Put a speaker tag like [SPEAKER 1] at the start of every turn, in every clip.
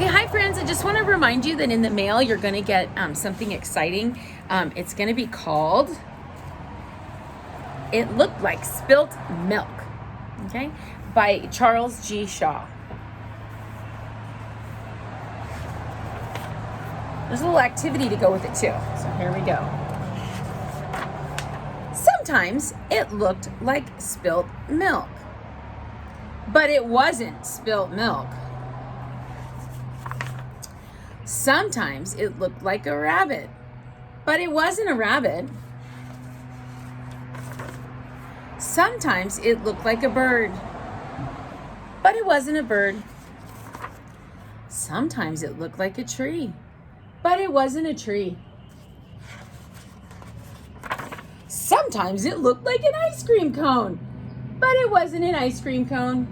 [SPEAKER 1] Okay, hi friends. I just want to remind you that in the mail you're going to get something exciting. It's going to be called It Looked Like Spilt Milk, okay, by Charles G. Shaw. There's a little activity to go with it too. So here we go. Sometimes it looked like spilt milk, but it wasn't spilt milk. Sometimes it looked like a rabbit, but it wasn't a rabbit. Sometimes it looked like a bird, but it wasn't a bird. Sometimes it looked like a tree, but it wasn't a tree. Sometimes it looked like an ice cream cone, but it wasn't an ice cream cone.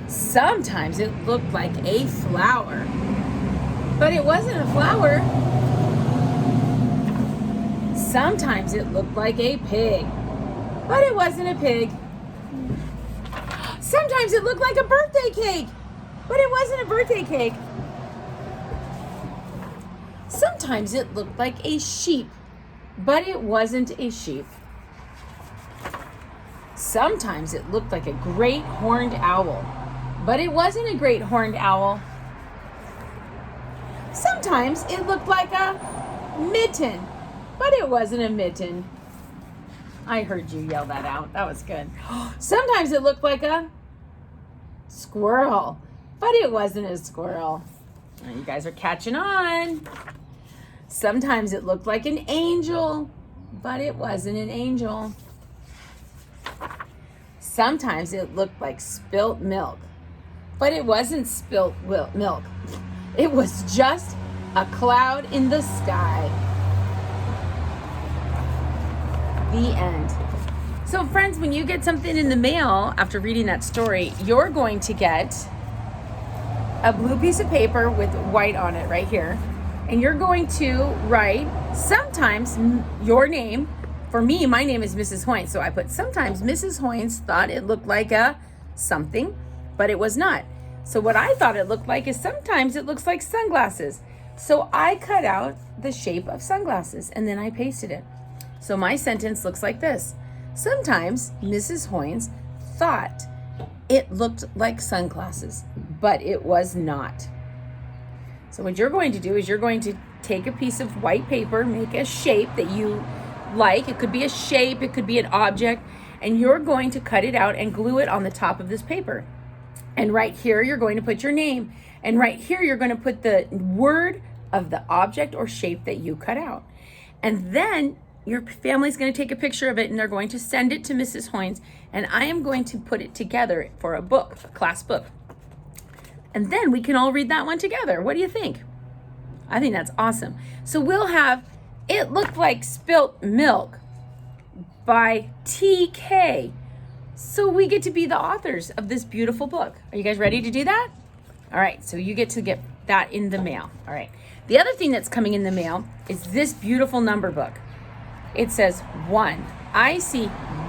[SPEAKER 1] Sometimes it looked like a flower, but it wasn't a flower. Sometimes it looked like a pig, but it wasn't a pig. Sometimes it looked like a birthday cake, but it wasn't a birthday cake. Sometimes it looked like a sheep, but it wasn't a sheep. Sometimes it looked like a great horned owl, but it wasn't a great horned owl. Sometimes it looked like a mitten, but it wasn't a mitten. I heard you yell that out. That was good. Sometimes it looked like a squirrel, but it wasn't a squirrel. You guys are catching on. Sometimes it looked like an angel, but it wasn't an angel. Sometimes it looked like spilt milk, but it wasn't spilt milk. It was just a cloud in the sky. The end. So friends, when you get something in the mail after reading that story, you're going to get a blue piece of paper with white on it right here. And you're going to write sometimes your name. For me, my name is Mrs. Hoynes. So I put sometimes Mrs. Hoynes thought it looked like a something, but it was not. So what I thought it looked like is sometimes it looks like sunglasses. So I cut out the shape of sunglasses and then I pasted it. So my sentence looks like this. Sometimes Mrs. Hoynes thought it looked like sunglasses, but it was not. So what you're going to do is you're going to take a piece of white paper, make a shape that you like. It could be a shape, it could be an object, and you're going to cut it out and glue it on the top of this paper. And right here, you're going to put your name. And right here, you're going to put the word of the object or shape that you cut out. And then your family's going to take a picture of it and they're going to send it to Mrs. Hoynes. And I am going to put it together for a book, a class book. And then we can all read that one together. What do you think? I think that's awesome. So we'll have It Looked Like Spilt Milk by TK. So we get to be the authors of this beautiful book. Are you guys ready to do that? All right, so you get to get that in the mail. All right. The other thing that's coming in the mail is this beautiful number book. It says 1. I see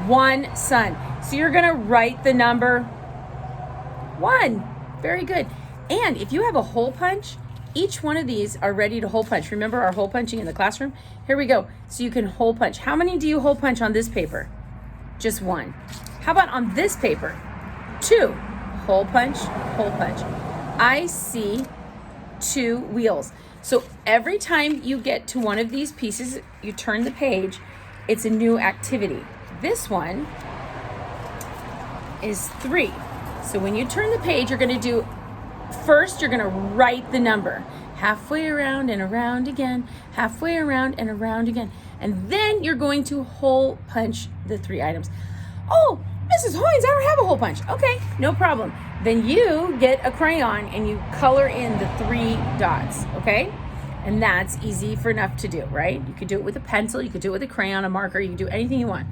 [SPEAKER 1] one sun. So you're going to write the number 1. Very good. And if you have a hole punch, each one of these are ready to hole punch. Remember our hole punching in the classroom? Here we go. So you can hole punch. How many do you hole punch on this paper? Just 1. How about on this paper? 2. Hole punch, hole punch. I see 2 wheels. So every time you get to one of these pieces, you turn the page, it's a new activity. This one is 3. So when you turn the page, you're going to do, first you're going to write the number. Halfway around and around again, halfway around and around again. And then you're going to hole punch the 3 items. Oh, Mrs. Hoynes, I don't have a hole punch. Okay, no problem. Then you get a crayon and you color in the 3 dots, okay? And that's easy for enough to do, right? You could do it with a pencil, you could do it with a crayon, a marker, you can do anything you want,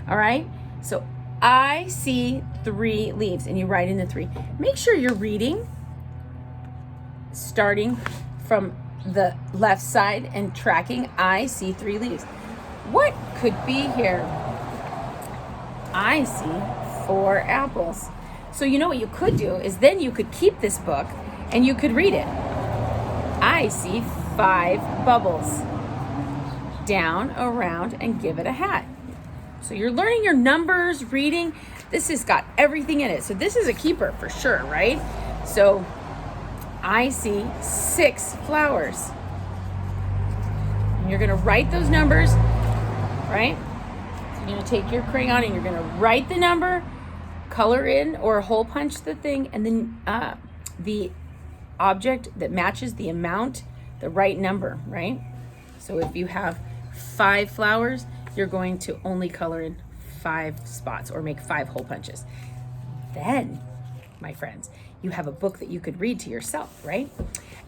[SPEAKER 1] all right? So I see 3 leaves, and you write in the 3. Make sure you're reading, starting from the left side and tracking. I see 3 leaves. What could be here? I see 4 apples. So you know what you could do is then you could keep this book and you could read it. I see 5 bubbles. Down, around, and give it a hat. So you're learning your numbers, reading. This has got everything in it. So this is a keeper for sure, right? So I see 6 flowers. And you're gonna write those numbers, right? So you're gonna take your crayon and you're gonna write the number, color in or hole punch the thing, and then the object that matches the amount, the right number, right? So if you have 5 flowers, you're going to only color in 5 spots or make 5 hole punches. Then, my friends, you have a book that you could read to yourself, right?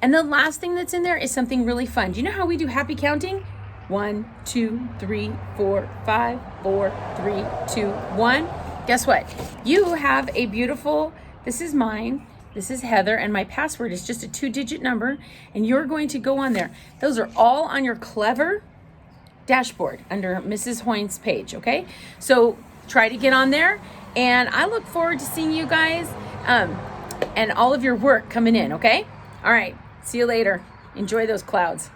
[SPEAKER 1] And the last thing that's in there is something really fun. Do you know how we do happy counting? 1, 2, 3, 4, 5, 4, 3, 2, 1. Guess what? You have a beautiful, this is mine, this is Heather, and my password is just a 2-digit number, and you're going to go on there. Those are all on your Clever dashboard under Mrs. Hoyne's page, okay? So try to get on there, and I look forward to seeing you guys and all of your work coming in, okay? All right, see you later. Enjoy those clouds.